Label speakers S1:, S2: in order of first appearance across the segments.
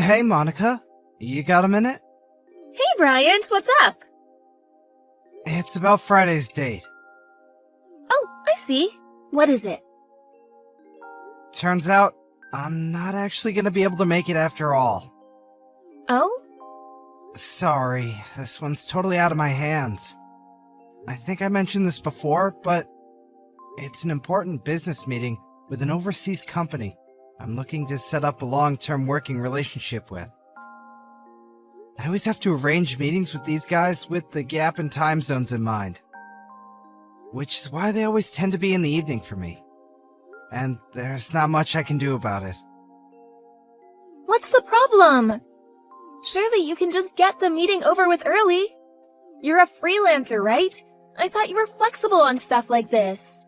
S1: Hey, Monica. You got a minute?
S2: Hey, Bryant, what's up?
S1: It's about Friday's date.
S2: Oh, I see. What is it?
S1: Turns out, I'm not actually gonna be able to make it after all.
S2: Oh?
S1: Sorry, this one's totally out of my hands. I think I mentioned this before, but it's an important business meeting with an overseas company I'm looking to set up a long-term working relationship with. I always have to arrange meetings with these guys with the gap in time zones in mind. Which is why they always tend to be in the evening for me. And there's not much I can do about it.
S2: What's the problem? Surely you can just get the meeting over with early. You're a freelancer, right? I thought you were flexible on stuff like this.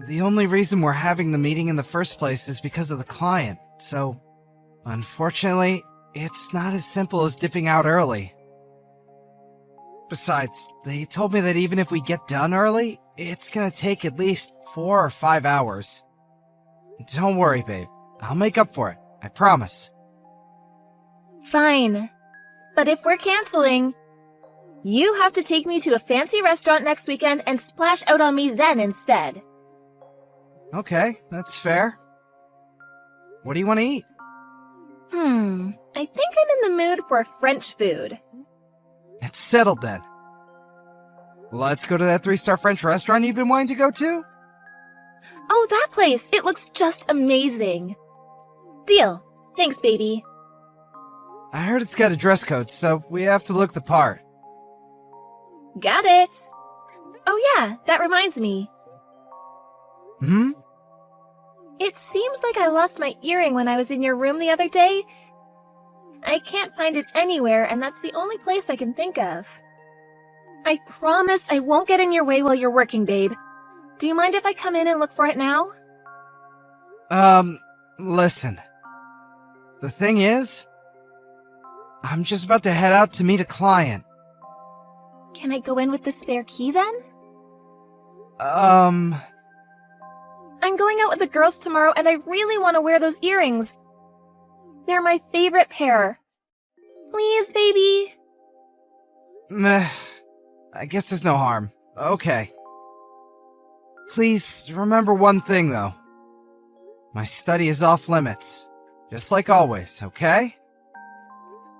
S1: The only reason we're having the meeting in the first place is because of the client, so unfortunately, it's not as simple as dipping out early. Besides, they told me that even if we get done early, it's gonna take at least 4 or 5 hours. Don't worry, babe. I'll make up for it. I promise.
S2: Fine. But if we're canceling, you have to take me to a fancy restaurant next weekend and splash out on me then instead.
S1: Okay, that's fair. What do you want to eat?
S2: I think I'm in the mood for French food.
S1: It's settled then. Let's go to that 3-star French restaurant you've been wanting to go to?
S2: Oh, that place! It looks just amazing. Deal. Thanks, baby.
S1: I heard it's got a dress code, so we have to look the part.
S2: Got it. Oh yeah, that reminds me. It seems like I lost my earring when I was in your room the other day. I can't find it anywhere, and that's the only place I can think of. I promise I won't get in your way while you're working, babe. Do you mind if I come in and look for it now?
S1: Listen. The thing is, I'm just about to head out to meet a client.
S2: Can I go in with the spare key then? I'm going out with the girls tomorrow and I really want to wear those earrings. They're my favorite pair. Please, baby.
S1: Meh. I guess there's no harm. Okay. Please remember one thing, though. My study is off limits. Just like always, okay?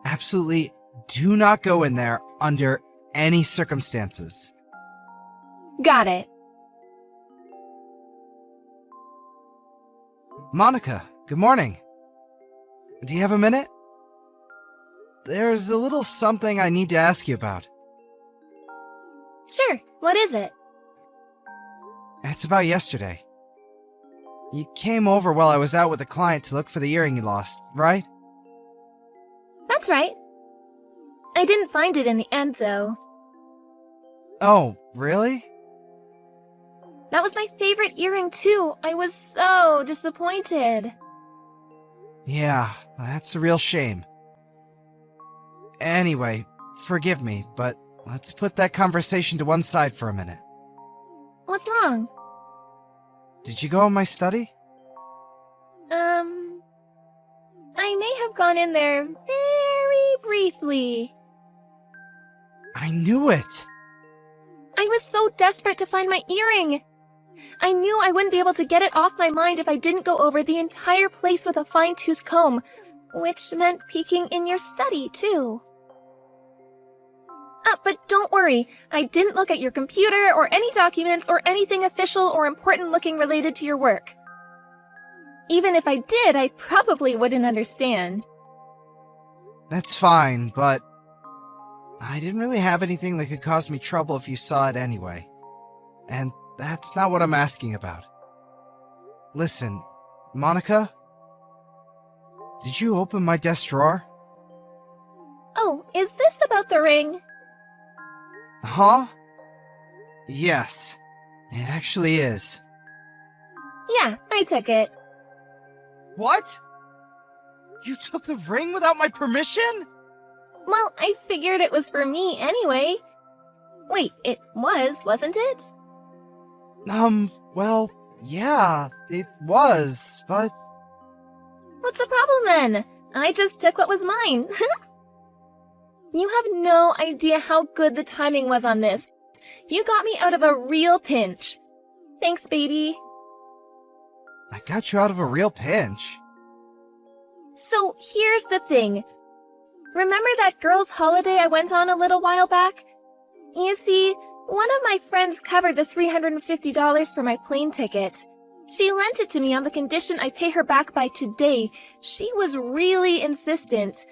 S1: Absolutely do not go in there under any circumstances.
S2: Got it.
S1: Monica, good morning. Do you have a minute? There's a little something I need to ask you about.
S2: Sure, what is it?
S1: It's about yesterday. You came over while I was out with a client to look for the earring you lost, right?
S2: That's right. I didn't find it in the end, though.
S1: Oh, really?
S2: That was my favorite earring, too. I was so disappointed.
S1: Yeah, that's a real shame. Anyway, forgive me, but let's put that conversation to one side for a minute.
S2: What's wrong?
S1: Did you go in my study?
S2: I may have gone in there very briefly.
S1: I knew it!
S2: I was so desperate to find my earring. I knew I wouldn't be able to get it off my mind if I didn't go over the entire place with a fine-tooth comb, which meant peeking in your study, too. But don't worry, I didn't look at your computer or any documents or anything official or important-looking related to your work. Even if I did, I probably wouldn't understand.
S1: That's fine, but I didn't really have anything that could cause me trouble if you saw it anyway. And that's not what I'm asking about. Listen, Monica? Did you open my desk drawer?
S2: Oh, is this about the ring?
S1: Huh? Yes, it actually is.
S2: Yeah, I took it.
S1: What? You took the ring without my permission?
S2: Well, I figured it was for me anyway. Wait, it wasn't it?
S1: Well, yeah, it was, but...
S2: What's the problem then? I just took what was mine. You have no idea how good the timing was on this. You got me out of a real pinch. Thanks, baby.
S1: I got you out of a real pinch.
S2: So here's the thing. Remember that girls' holiday I went on a little while back? You see, one of my friends covered the $350 for my plane ticket. She lent it to me on the condition I pay her back by today. She was really insistent.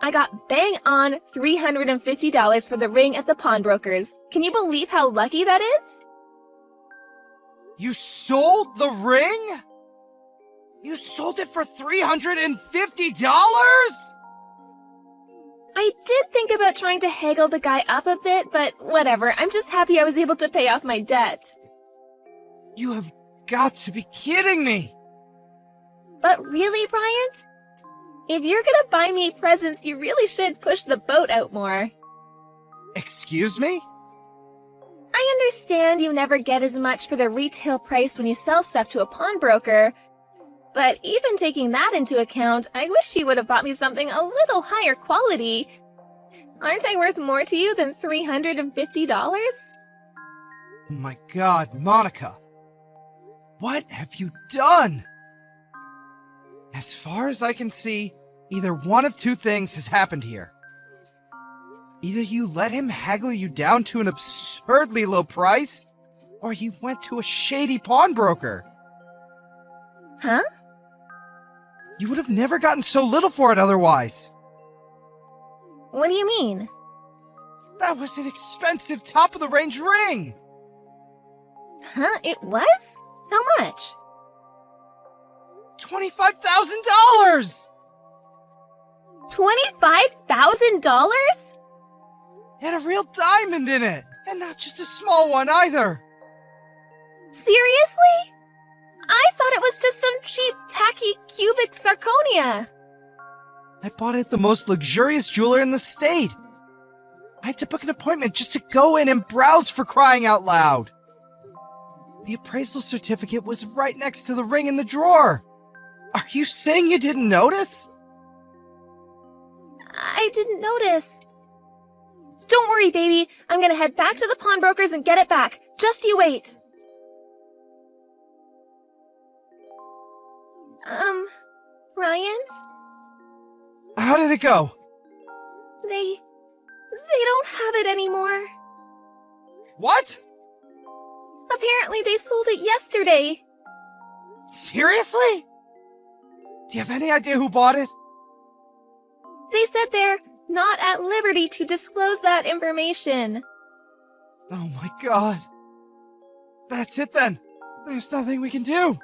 S2: I got bang on $350 for the ring at the pawnbrokers. Can you believe how lucky that is?
S1: You sold the ring? You sold it for $350?
S2: I did think about trying to haggle the guy up a bit, but whatever. I'm just happy I was able to pay off my debt.
S1: You have got to be kidding me!
S2: But really, Bryant? If you're gonna buy me presents, you really should push the boat out more.
S1: Excuse me?
S2: I understand you never get as much for the retail price when you sell stuff to a pawnbroker, but even taking that into account, I wish you would have bought me something a little higher quality. Aren't I worth more to you than $350?
S1: Oh my God, Monica. What have you done? As far as I can see, either one of two things has happened here. Either you let him haggle you down to an absurdly low price, or you went to a shady pawnbroker.
S2: Huh?
S1: You would have never gotten so little for it otherwise.
S2: What do you mean?
S1: That was an expensive top-of-the-range ring!
S2: Huh? It was? How much?
S1: $25,000!
S2: $25,000?
S1: It had a real diamond in it, and not just a small one either.
S2: Seriously? I thought it was just some cheap, tacky, cubic zirconia.
S1: I bought it at the most luxurious jeweler in the state. I had to book an appointment just to go in and browse, for crying out loud. The appraisal certificate was right next to the ring in the drawer. Are you saying you didn't notice?
S2: I didn't notice. Don't worry, baby. I'm gonna head back to the pawnbrokers and get it back. Just you wait. Bryant?
S1: How did it go?
S2: They don't have it anymore.
S1: What?
S2: Apparently they sold it yesterday.
S1: Seriously? Do you have any idea who bought it?
S2: They said they're not at liberty to disclose that information.
S1: Oh my God. That's it then. There's nothing we can do.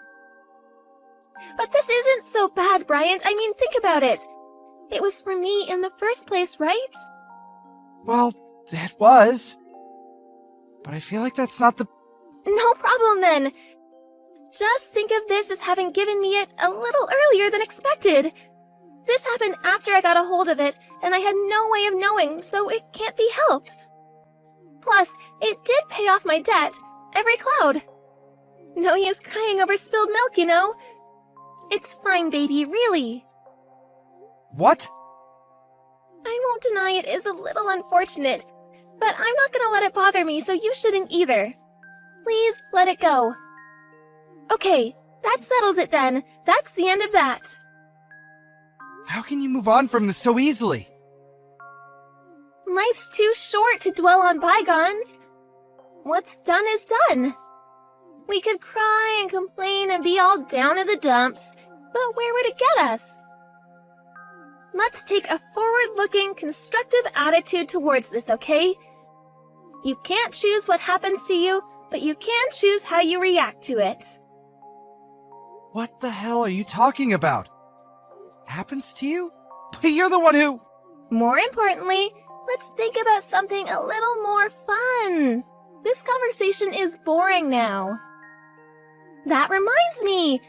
S2: But this isn't so bad, Bryant. I mean, think about it. It was for me in the first place, right?
S1: Well, it was. But I feel like that's not the...
S2: No problem then. Just think of this as having given me it a little earlier than expected. This happened after I got a hold of it, and I had no way of knowing, so it can't be helped. Plus, it did pay off my debt, every cloud. No use crying over spilled milk, you know. It's fine, baby, really.
S1: What?
S2: I won't deny it is a little unfortunate, but I'm not gonna let it bother me, so you shouldn't either. Please let it go. Okay, that settles it then. That's the end of that.
S1: How can you move on from this so easily?
S2: Life's too short to dwell on bygones. What's done is done. We could cry and complain and be all down in the dumps, but where would it get us? Let's take a forward-looking, constructive attitude towards this, okay? You can't choose what happens to you, but you can choose how you react to it.
S1: What the hell are you talking about? Happens to you? But you're the one who...
S2: More importantly, let's think about something a little more fun. This conversation is boring now. That reminds me!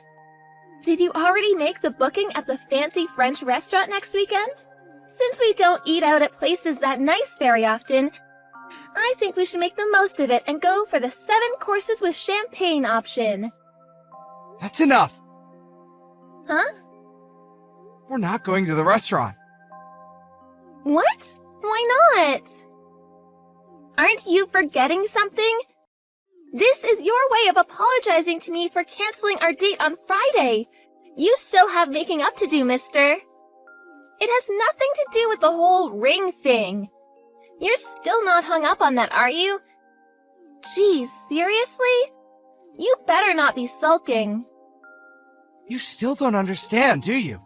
S2: Did you already make the booking at the fancy French restaurant next weekend? Since we don't eat out at places that nice very often, I think we should make the most of it and go for the 7 courses with champagne option.
S1: That's enough.
S2: Huh?
S1: We're not going to the restaurant.
S2: What? Why not? Aren't you forgetting something? This is your way of apologizing to me for canceling our date on Friday. You still have making up to do, mister. It has nothing to do with the whole ring thing. You're still not hung up on that, are you? Geez, seriously? You better not be sulking.
S1: You still don't understand, do you?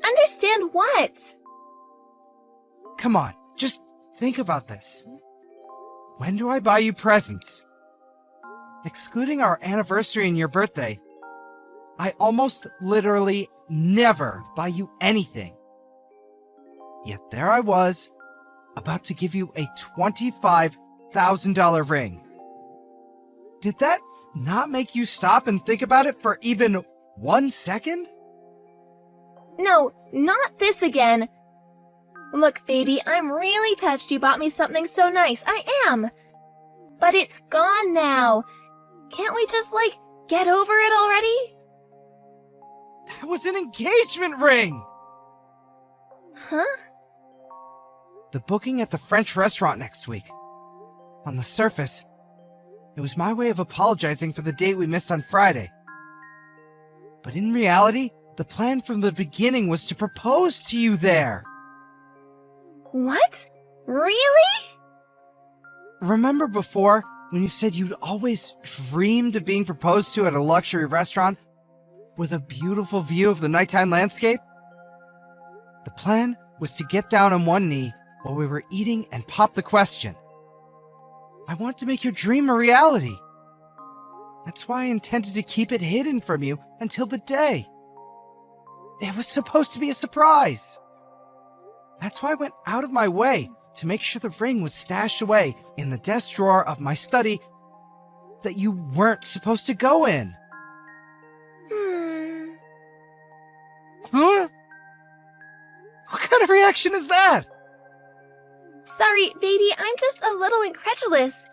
S2: Understand what?
S1: Come on, just think about this. When do I buy you presents? Excluding our anniversary and your birthday, I almost literally never buy you anything. Yet there I was, about to give you a $25,000 ring. Did that not make you stop and think about it for even 1 second?
S2: No, not this again. Look, baby, I'm really touched you bought me something so nice. I am. But it's gone now. Can't we just, get over it already?
S1: That was an engagement ring!
S2: Huh?
S1: The booking at the French restaurant next week. On the surface, it was my way of apologizing for the date we missed on Friday. But in reality, the plan from the beginning was to propose to you there.
S2: What? Really?
S1: Remember before, when you said you'd always dreamed of being proposed to at a luxury restaurant with a beautiful view of the nighttime landscape? The plan was to get down on one knee while we were eating and pop the question. I want to make your dream a reality. That's why I intended to keep it hidden from you until the day. It was supposed to be a surprise. That's why I went out of my way to make sure the ring was stashed away in the desk drawer of my study that you weren't supposed to go in. Huh? What kind of reaction is that?
S2: Sorry, baby, I'm just a little incredulous.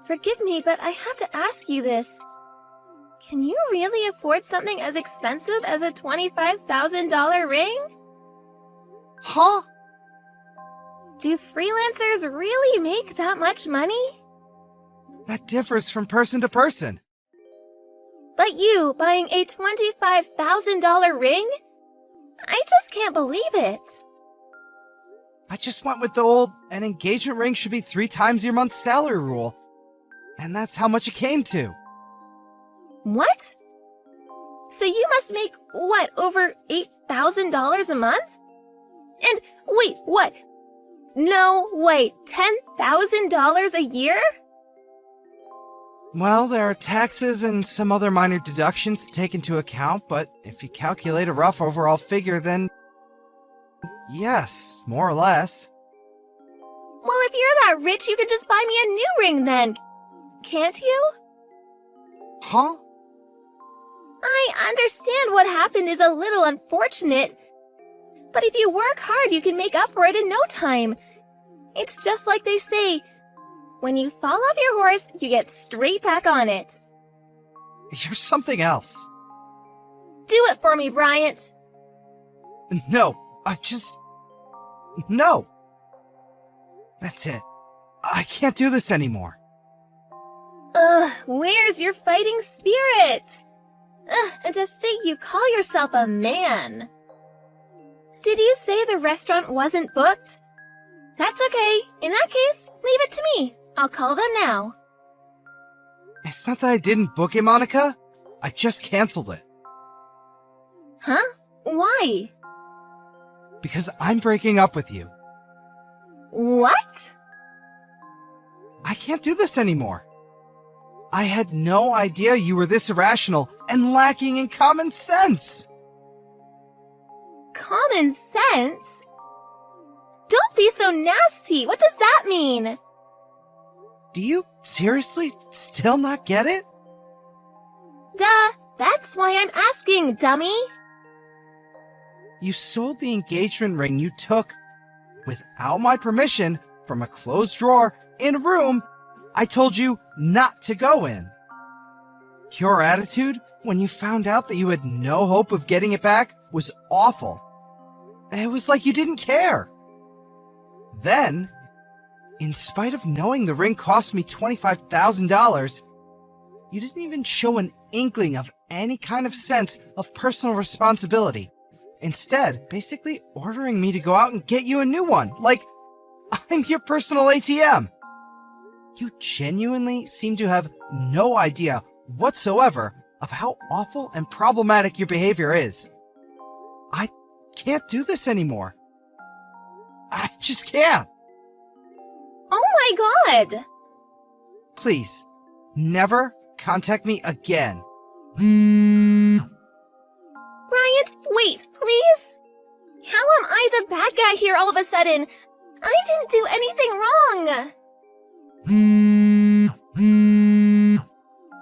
S2: Forgive me, but I have to ask you this. Can you really afford something as expensive as a $25,000 ring?
S1: Huh?
S2: Do freelancers really make that much money?
S1: That differs from person to person.
S2: But you buying a $25,000 ring? I just can't believe it.
S1: I just went with the old, an engagement ring should be 3 times your month's salary rule. And that's how much it came to.
S2: What? So you must make, what, over $8,000 a month? And, wait, what? No, wait, $10,000 a year?
S1: Well, there are taxes and some other minor deductions to take into account, but if you calculate a rough overall figure, then yes, more or less.
S2: Well, if you're that rich, you could just buy me a new ring then, can't you?
S1: Huh?
S2: I understand what happened is a little unfortunate, but if you work hard, you can make up for it in no time. It's just like they say, when you fall off your horse, you get straight back on it.
S1: You're something else.
S2: Do it for me, Bryant.
S1: No, No! That's it. I can't do this anymore.
S2: Ugh, where's your fighting spirit? Ugh, and to think you call yourself a man. Did you say the restaurant wasn't booked? That's okay. In that case, leave it to me. I'll call them now.
S1: It's not that I didn't book it, Monica. I just canceled it.
S2: Huh? Why?
S1: Because I'm breaking up with you.
S2: What?
S1: I can't do this anymore. I had no idea you were this irrational and lacking in common sense.
S2: Common sense? Don't be so nasty. What does that mean?
S1: Do you seriously still not get it?
S2: Duh, that's why I'm asking, dummy.
S1: You sold the engagement ring you took without my permission from a closed drawer in a room I told you not to go in. Your attitude when you found out that you had no hope of getting it back was awful. It was like you didn't care. Then, in spite of knowing the ring cost me $25,000, you didn't even show an inkling of any kind of sense of personal responsibility. Instead, basically ordering me to go out and get you a new one, like I'm your personal ATM. You genuinely seem to have no idea whatsoever of how awful and problematic your behavior is. I can't do this anymore. I just can't.
S2: Oh my god!
S1: Please, never contact me again.
S2: Bryant, wait, please? How am I the bad guy here all of a sudden? I didn't do anything wrong!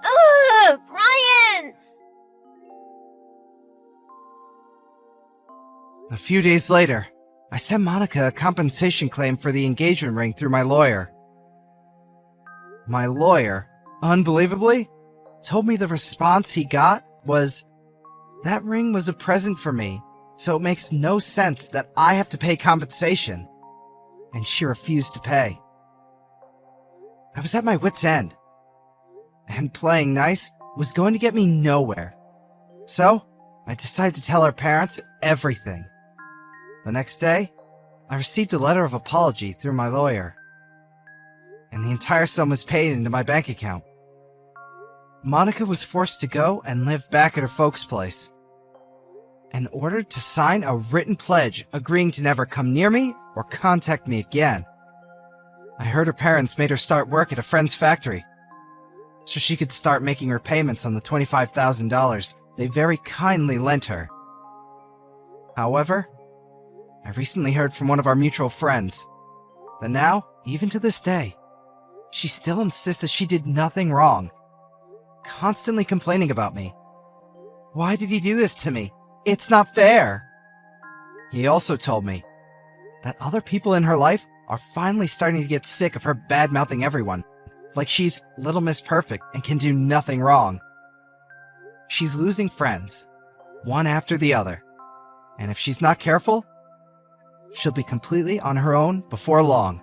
S2: Ugh, Bryant!
S1: A few days later, I sent Monica a compensation claim for the engagement ring through my lawyer. My lawyer, unbelievably, told me the response he got was, "That ring was a present for me, so it makes no sense that I have to pay compensation." And she refused to pay. I was at my wit's end, and playing nice was going to get me nowhere. So, I decided to tell her parents everything. The next day, I received a letter of apology through my lawyer, and the entire sum was paid into my bank account. Monica was forced to go and live back at her folks' place, and ordered to sign a written pledge agreeing to never come near me or contact me again. I heard her parents made her start work at a friend's factory, so she could start making her payments on the $25,000 they very kindly lent her. However, I recently heard from one of our mutual friends that now, even to this day, she still insists that she did nothing wrong, constantly complaining about me. Why did he do this to me? It's not fair. He also told me that other people in her life are finally starting to get sick of her bad-mouthing everyone, like she's Little Miss Perfect and can do nothing wrong. She's losing friends, one after the other, and if she's not careful, she'll be completely on her own before long.